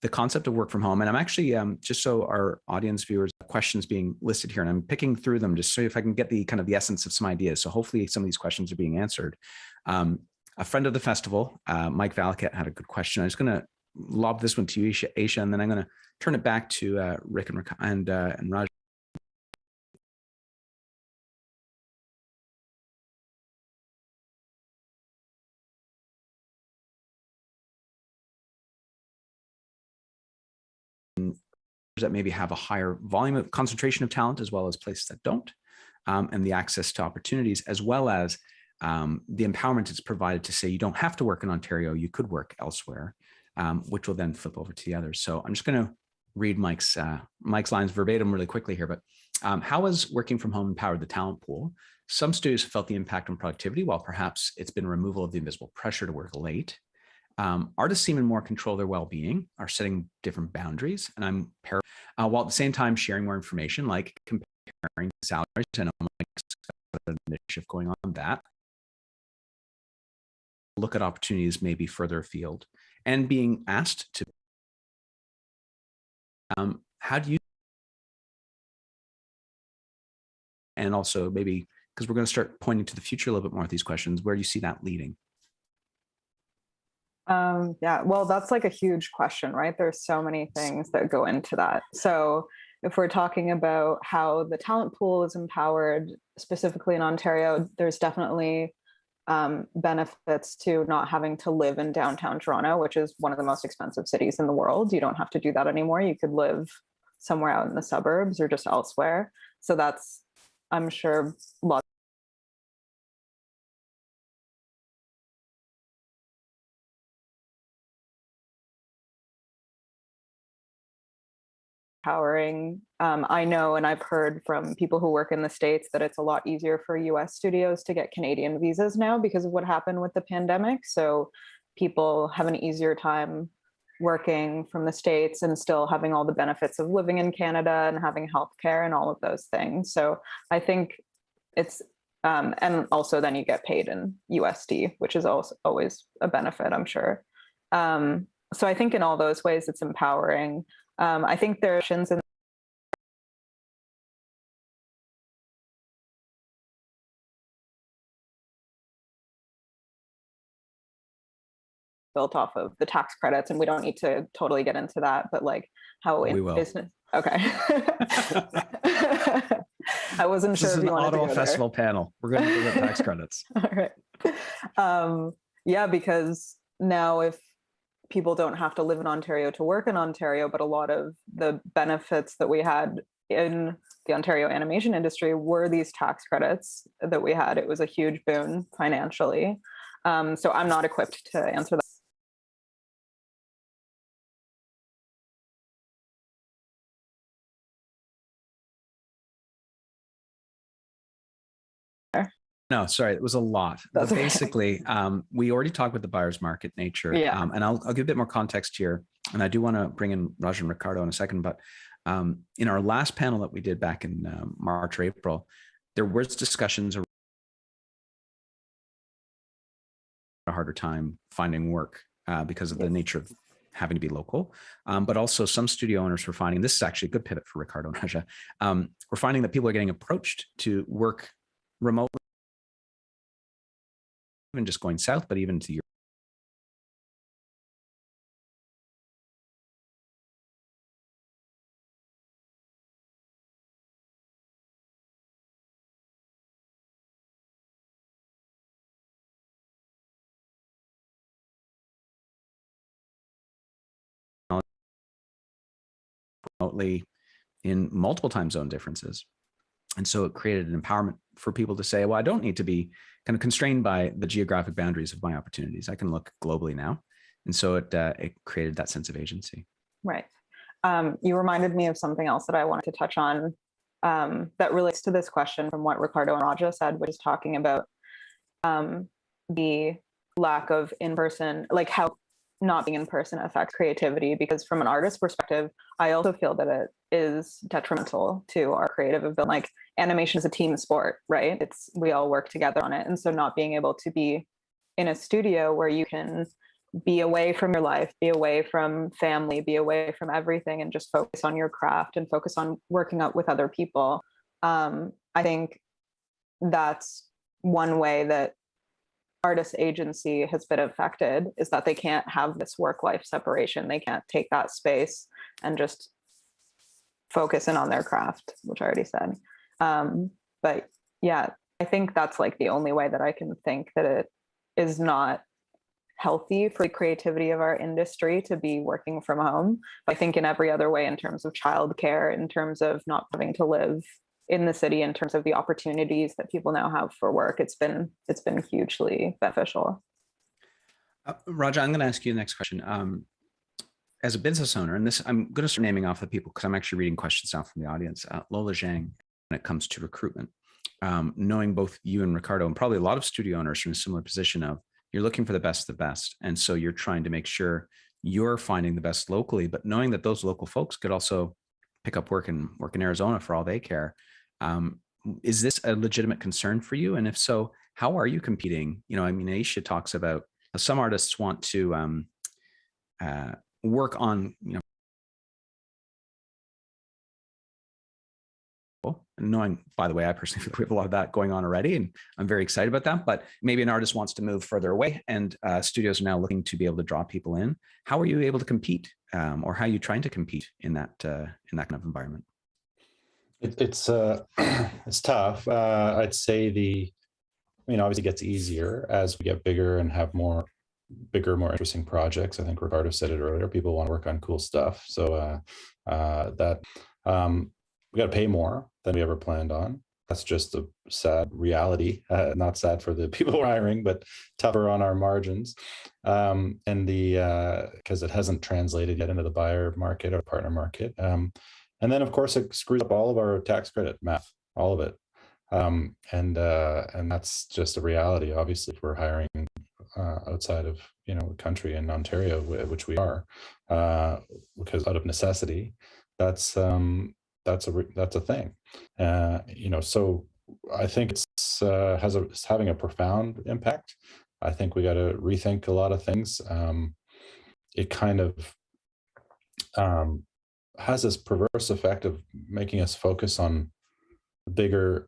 the concept of work from home. And I'm actually, just so our audience viewers, questions being listed here, and I'm picking through them just so if I can get the kind of the essence of some ideas. So hopefully some of these questions are being answered. A friend of the festival, Mike Valaket, had a good question. I'm just going to lob this one to you, Aisha, and then I'm going to turn it back to Rick and Raj. That maybe have a higher volume of concentration of talent as well as places that don't, and the access to opportunities as well as the empowerment it's provided to say you don't have to work in Ontario, you could work elsewhere, which will then flip over to the others. So I'm just going to read Mike's lines verbatim really quickly here, but how has working from home empowered the talent pool? Some studios have felt the impact on productivity, while perhaps it's been removal of the invisible pressure to work late. Artists seem in more control of their well-being, are setting different boundaries, and I'm while at the same time sharing more information, like comparing salaries. I know Mike's got an initiative going on that. Look at opportunities maybe further afield, and being asked to. How do you? And also maybe because we're going to start pointing to the future a little bit more with these questions. Where do you see that leading? Yeah, well, that's like a huge question, right? There's so many things that go into that. So if we're talking about how the talent pool is empowered, specifically in Ontario, there's definitely benefits to not having to live in downtown Toronto, which is one of the most expensive cities in the world. You don't have to do that anymore. You could live somewhere out in the suburbs or just elsewhere. So that's, I'm sure, lots. Empowering. I know, and I've heard from people who work in the States that it's a lot easier for US studios to get Canadian visas now because of what happened with the pandemic. So people have an easier time working from the States and still having all the benefits of living in Canada and having healthcare and all of those things. So I think it's, and also then you get paid in USD, which is also always a benefit, I'm sure. So I think in all those ways, it's empowering. I think there are options in built off of the tax credits, and we don't need to totally get into that, but like how in business. Okay. I wasn't sure if you wanted to go there. This is an Ottawa Festival panel. We're going to do the tax credits. All right. Yeah, because now if people don't have to live in Ontario to work in Ontario, but a lot of the benefits that we had in the Ontario animation industry were these tax credits that we had. It was a huge boon financially. So I'm not equipped to answer that. No, sorry, it was a lot. But basically, we already talked about the buyer's market nature, and I'll give a bit more context here. And I do want to bring in Raj and Ricardo in a second, but in our last panel that we did back in March or April, there was discussions around a harder time finding work because of the nature of having to be local. But also some studio owners were finding, this is actually a good pivot for Ricardo and Raja, we're finding that people are getting approached to work remotely, even just going south, but even to Europe. Remotely in multiple time zone differences. And so it created an empowerment for people to say, well, I don't need to be kind of constrained by the geographic boundaries of my opportunities. I can look globally now. And so it created that sense of agency. Right. You reminded me of something else that I wanted to touch on that relates to this question from what Ricardo and Raja said, which is talking about the lack of in-person, like how not being in person affects creativity, because from an artist perspective, I also feel that it is detrimental to our creative ability. Like, animation is a team sport, right? We all work together on it. And so not being able to be in a studio where you can be away from your life, be away from family, be away from everything, and just focus on your craft and focus on working out with other people. I think that's one way that artist agency has been affected, is that they can't have this work-life separation. They can't take that space and just focus in on their craft, which I already said. But yeah, I think that's like the only way that I can think that it is not healthy for the creativity of our industry to be working from home. I think in every other way, in terms of childcare, in terms of not having to live in the city, in terms of the opportunities that people now have for work, it's been hugely beneficial. Raja, I'm going to ask you the next question. As a business owner, and this, I'm going to start naming off the people because I'm actually reading questions now from the audience. Lola Zhang, when it comes to recruitment, knowing both you and Ricardo, and probably a lot of studio owners are in a similar position of, you're looking for the best of the best. And so you're trying to make sure you're finding the best locally, but knowing that those local folks could also pick up work in Arizona for all they care. Is this a legitimate concern for you? And if so, how are you competing? You know, I mean, Aisha talks about some artists want to work on, you know, and knowing, by the way, I personally think we have a lot of that going on already, and I'm very excited about that. But maybe an artist wants to move further away, and studios are now looking to be able to draw people in. How are you able to compete, or how are you trying to compete in that kind of environment? It's it's tough. I'd say obviously it gets easier as we get bigger and have more interesting projects. I think Ricardo said it earlier. People want to work on cool stuff, so we got to pay more than we ever planned on. That's just a sad reality. Not sad for the people we're hiring, but tougher on our margins. And because it hasn't translated yet into the buyer market or partner market. And then, of course, it screws up all of our tax credit math, all of it. And that's just a reality. Obviously, if we're hiring outside of the country in Ontario, which we are, because out of necessity, that's a thing. So I think it's having a profound impact. I think we got to rethink a lot of things. It kind of has this perverse effect of making us focus on bigger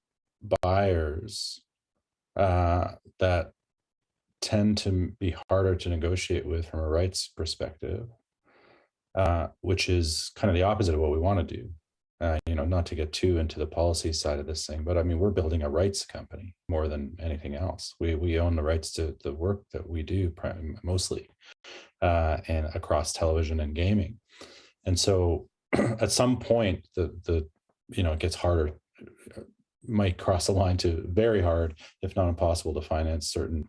buyers that tend to be harder to negotiate with from a rights perspective, which is kind of the opposite of what we want to do. Not to get too into the policy side of this thing, but I mean, we're building a rights company more than anything else. We own the rights to the work that we do mostly, and across television and gaming. And so at some point, it gets harder, might cross the line to very hard, if not impossible, to finance certain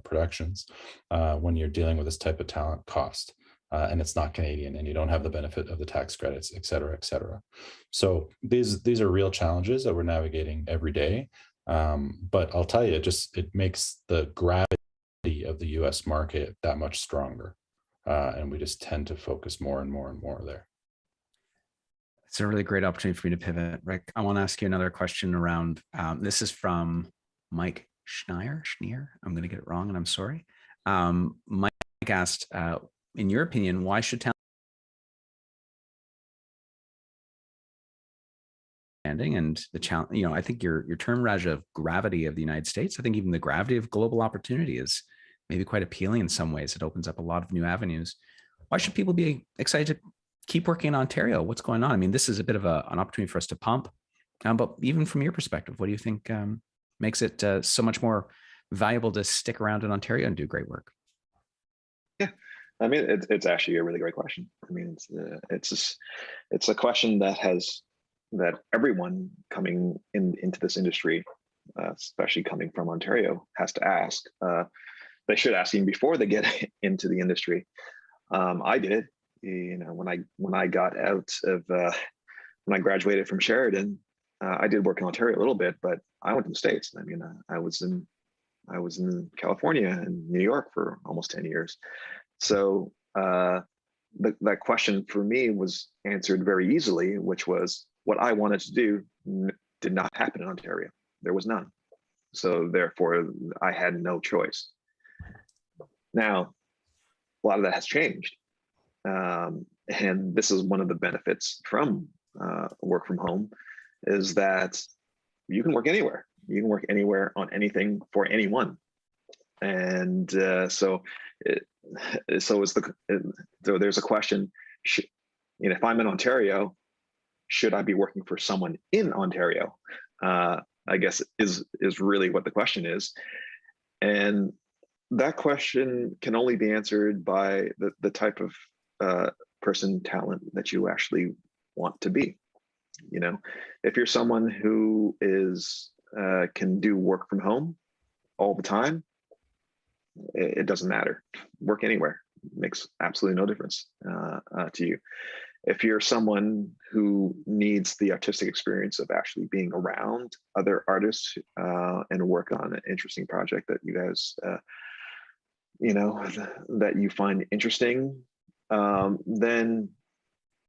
productions when you're dealing with this type of talent cost. And it's not Canadian, and you don't have the benefit of the tax credits, et cetera, et cetera. So these are real challenges that we're navigating every day. But I'll tell you, it makes the gravity of the U.S. market that much stronger. And we just tend to focus more and more and more there. It's a really great opportunity for me to pivot. Rick, I want to ask you another question around, this is from Mike Schneer. I'm going to get it wrong, and I'm sorry. Mike asked, in your opinion, why should talent and the challenge, I think your term, Raja, of gravity of the United States, I think even the gravity of global opportunity is maybe quite appealing in some ways. It opens up a lot of new avenues. Why should people be excited to keep working in Ontario? What's going on? I mean, this is a bit of an opportunity for us to pump, but even from your perspective, what do you think makes it so much more valuable to stick around in Ontario and do great work? Yeah, I mean, it's actually a really great question. I mean, it's a question that everyone coming into this industry, especially coming from Ontario, has to ask. They should ask even before they get into the industry. I did. When I got out of when I graduated from Sheridan, I did work in Ontario a little bit, but I went to the States. I mean, I was in California and New York for almost 10 years. So that question for me was answered very easily, which was what I wanted to do did not happen in Ontario. There was none. So therefore, I had no choice. Now, a lot of that has changed. And this is one of the benefits from work from home, is that you can work anywhere. You can work anywhere on anything for anyone. And so there's a question, if I'm in Ontario, should I be working for someone in Ontario? I guess is really what the question is. And that question can only be answered by the type of person, talent that you actually want to be. If you're someone who can do work from home all the time, it doesn't matter. Work anywhere makes absolutely no difference to you. If you're someone who needs the artistic experience of actually being around other artists and work on an interesting project that you guys, that you find interesting, then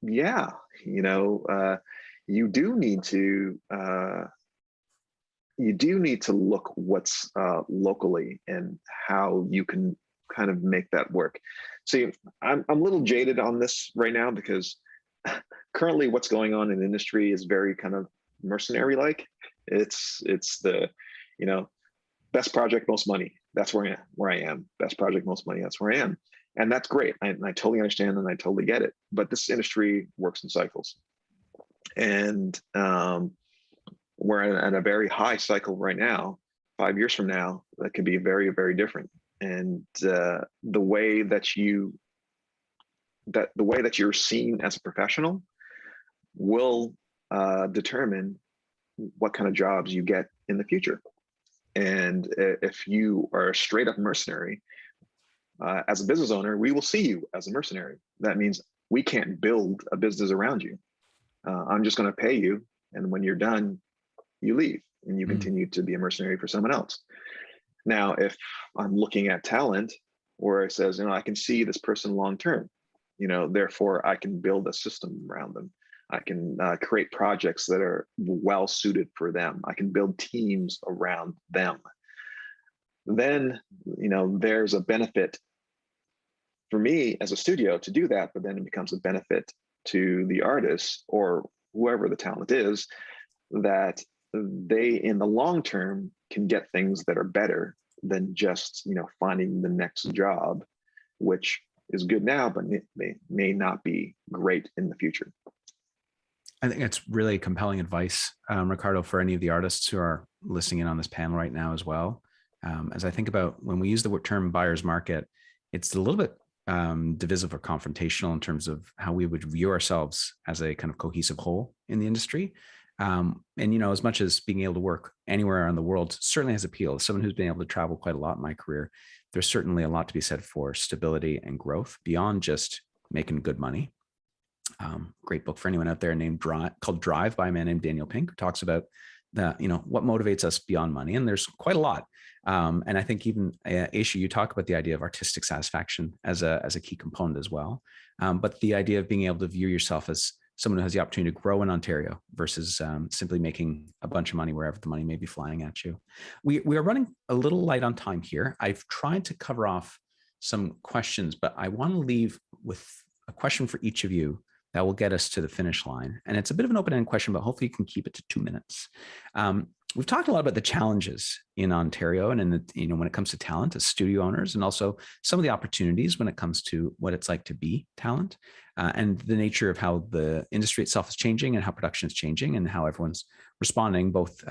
yeah, you do need to look what's locally and how you can kind of make that work. See, I'm a little jaded on this right now because currently what's going on in the industry is very kind of mercenary-like. It's the, best project, most money. That's where I am. Best project, most money. That's where I am. And that's great. I totally understand and I totally get it. But this industry works in cycles. And we're at a very high cycle right now. 5 years from now, that could be very, very different. And the way that you're seen as a professional will determine what kind of jobs you get in the future. And if you are a straight up mercenary, as a business owner, we will see you as a mercenary. That means we can't build a business around you. I'm just going to pay you. And when you're done, you leave and you continue to be a mercenary for someone else. Now, if I'm looking at talent where it says, I can see this person long-term, therefore I can build a system around them. I can create projects that are well suited for them. I can build teams around them. Then, there's a benefit for me as a studio to do that, but then it becomes a benefit to the artist or whoever the talent is, that they in the long term can get things that are better than just finding the next job, which is good now but may not be great in the future. I think it's really compelling advice, Ricardo, for any of the artists who are listening in on this panel right now as well. As I think about when we use the term buyer's market, it's a little bit divisive or confrontational in terms of how we would view ourselves as a kind of cohesive whole in the industry. And, as much as being able to work anywhere around the world certainly has appeal. As someone who's been able to travel quite a lot in my career, there's certainly a lot to be said for stability and growth beyond just making good money. Great book for anyone out there called Drive by a man named Daniel Pink, who talks about what motivates us beyond money. And there's quite a lot. And I think even Aisha, you talk about the idea of artistic satisfaction as a key component as well. But the idea of being able to view yourself as someone who has the opportunity to grow in Ontario versus simply making a bunch of money wherever the money may be flying at you. We are running a little light on time here. I've tried to cover off some questions, but I want to leave with a question for each of you that will get us to the finish line. And it's a bit of an open-ended question, but hopefully you can keep it to 2 minutes. We've talked a lot about the challenges in Ontario and when it comes to talent as studio owners, and also some of the opportunities when it comes to what it's like to be talent and the nature of how the industry itself is changing and how production is changing and how everyone's responding both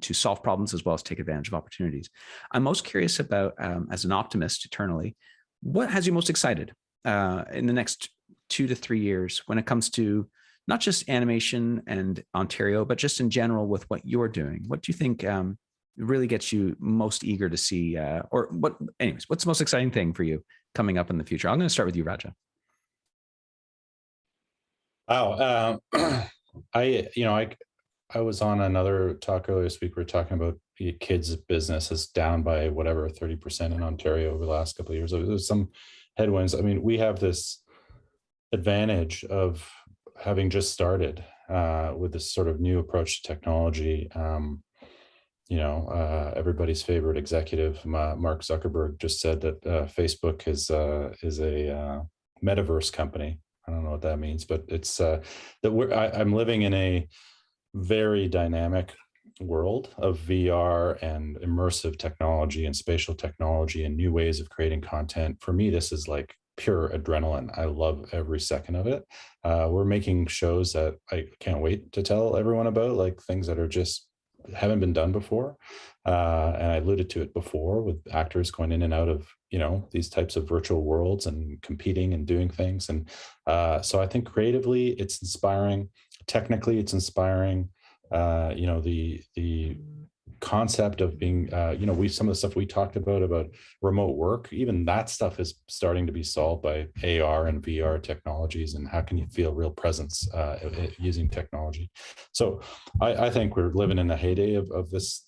to solve problems as well as take advantage of opportunities. I'm most curious about, as an optimist eternally, what has you most excited in the next 2 to 3 years when it comes to not just animation and Ontario, but just in general with what you're doing? What do you think really gets you most eager to see, what's the most exciting thing for you coming up in the future? I'm going to start with you, Raja. Wow. I was on another talk earlier this week. We were talking about kids' business is down by whatever 30% in Ontario over the last couple of years. It was some headwinds. I mean, we have this advantage of having just started with this sort of new approach to technology. Everybody's favorite executive, Mark Zuckerberg, just said that Facebook is a metaverse company. I don't know what that means, but it's that I'm living in a very dynamic world of VR and immersive technology and spatial technology and new ways of creating content. For me, this is like pure adrenaline. I love every second of it. We're making shows that I can't wait to tell everyone about, like things that are just haven't been done before. And I alluded to it before with actors going in and out of, these types of virtual worlds and competing and doing things. And so I think creatively it's inspiring. Technically it's inspiring. The concept of being, some of the stuff we talked about remote work, even that stuff is starting to be solved by AR and VR technologies. And how can you feel real presence using technology? So I think we're living in the heyday of this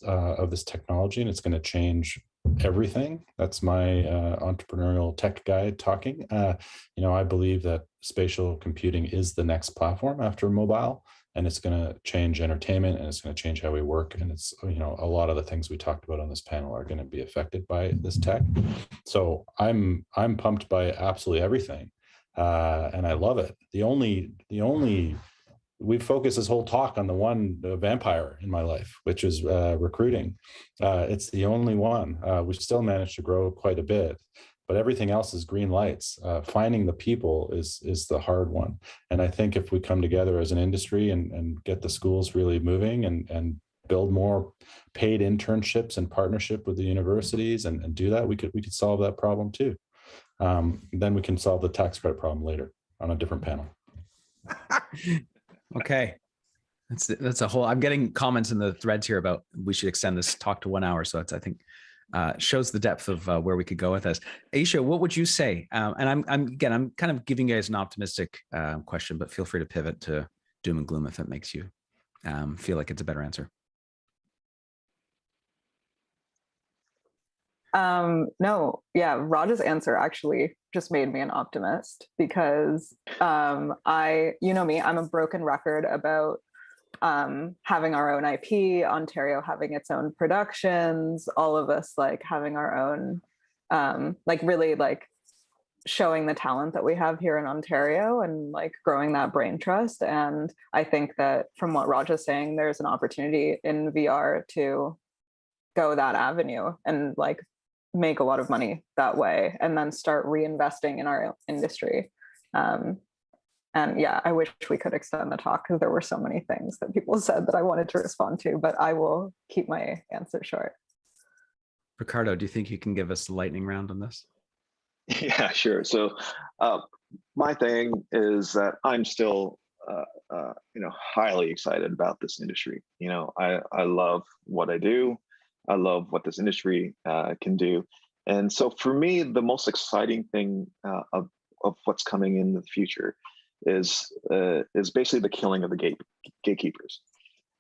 technology, and it's going to change everything. That's my entrepreneurial tech guy talking. I believe that spatial computing is the next platform after mobile. And it's going to change entertainment, and it's going to change how we work. And it's, a lot of the things we talked about on this panel are going to be affected by this tech. So I'm pumped by absolutely everything, and I love it. The only we focus this whole talk on the one vampire in my life, which is recruiting. It's the only one. We still managed to grow quite a bit, but everything else is green lights. Finding the people is the hard one. And I think if we come together as an industry and get the schools really moving and build more paid internships and partnership with the universities and do that, we could solve that problem too. Then we can solve the tax credit problem later on a different panel. Okay. That's a whole, I'm getting comments in the threads here about we should extend this talk to 1 hour. So it's, I think, shows the depth of where we could go with this. Aisha, what would you say? And I'm kind of giving you guys an optimistic question, but feel free to pivot to doom and gloom if it makes you feel like it's a better answer. Raj's answer actually just made me an optimist, because me, I'm a broken record about having our own IP, Ontario having its own productions, all of us like having our own, really showing the talent that we have here in Ontario and like growing that brain trust. And I think that from what Raja's saying, there's an opportunity in VR to go that avenue and like make a lot of money that way, and then start reinvesting in our industry. And yeah, I wish we could extend the talk because there were so many things that people said that I wanted to respond to, but I will keep my answer short. Ricardo, do you think you can give us a lightning round on this? Yeah, sure. So my thing is that I'm still, highly excited about this industry. I love what I do. I love what this industry can do. And so for me, the most exciting thing of what's coming in the future is basically the killing of the gatekeepers.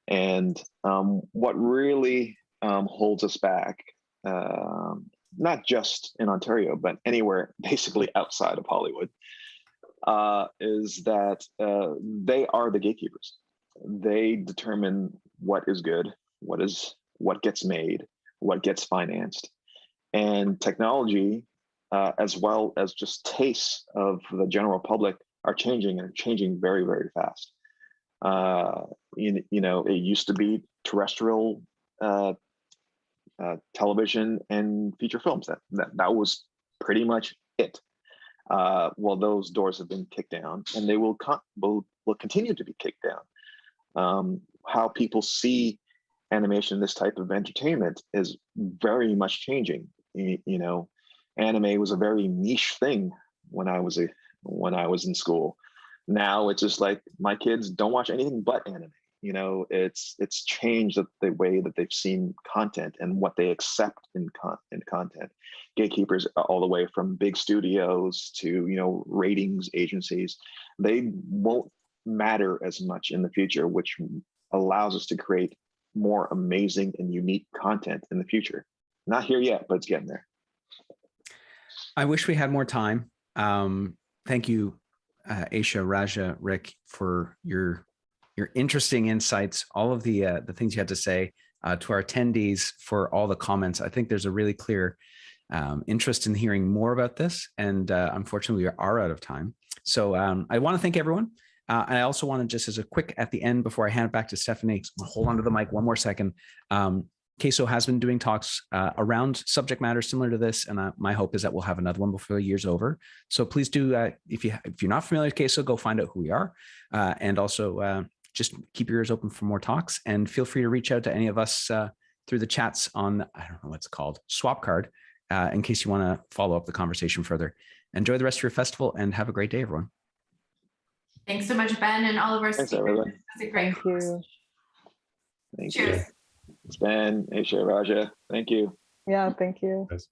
And what really holds us back, not just in Ontario, but anywhere basically outside of Hollywood, is that they are the gatekeepers. They determine what is good, what gets made, what gets financed. And technology, as well as just tastes of the general public, are changing, and changing very, very fast. It used to be terrestrial television and feature films. That was pretty much it. Well, those doors have been kicked down, and they will continue to be kicked down. How people see animation, this type of entertainment, is very much changing. Anime was a very niche thing when I was in school. Now it's just like my kids don't watch anything but anime. It's changed the way that they've seen content and what they accept in content. Gatekeepers, all the way from big studios to ratings agencies, they won't matter as much in the future, which allows us to create more amazing and unique content in the future. Not here yet, but it's getting there. I wish we had more time. Thank you, Aisha, Raja, Rick, for your interesting insights, all of the things you had to say, to our attendees for all the comments. I think there's a really clear interest in hearing more about this, and unfortunately we are out of time. So I want to thank everyone. I also want to just as a quick at the end before I hand it back to Stephanie, hold on to the mic one more second. CASO has been doing talks around subject matter similar to this, and my hope is that we'll have another one before the year's over. So please do, if you're not familiar with CASO, go find out who we are, and also just keep your ears open for more talks, and feel free to reach out to any of us through the chats on, I don't know what's called, Swapcard, in case you want to follow up the conversation further. Enjoy the rest of your festival and have a great day, everyone. Thanks so much, Ben, and all of our Thanks, speakers. everyone. It was a great Thank you. Thank Cheers. you. It's Ben, Aisha, Raja. Thank you. Yeah, thank you. Guys.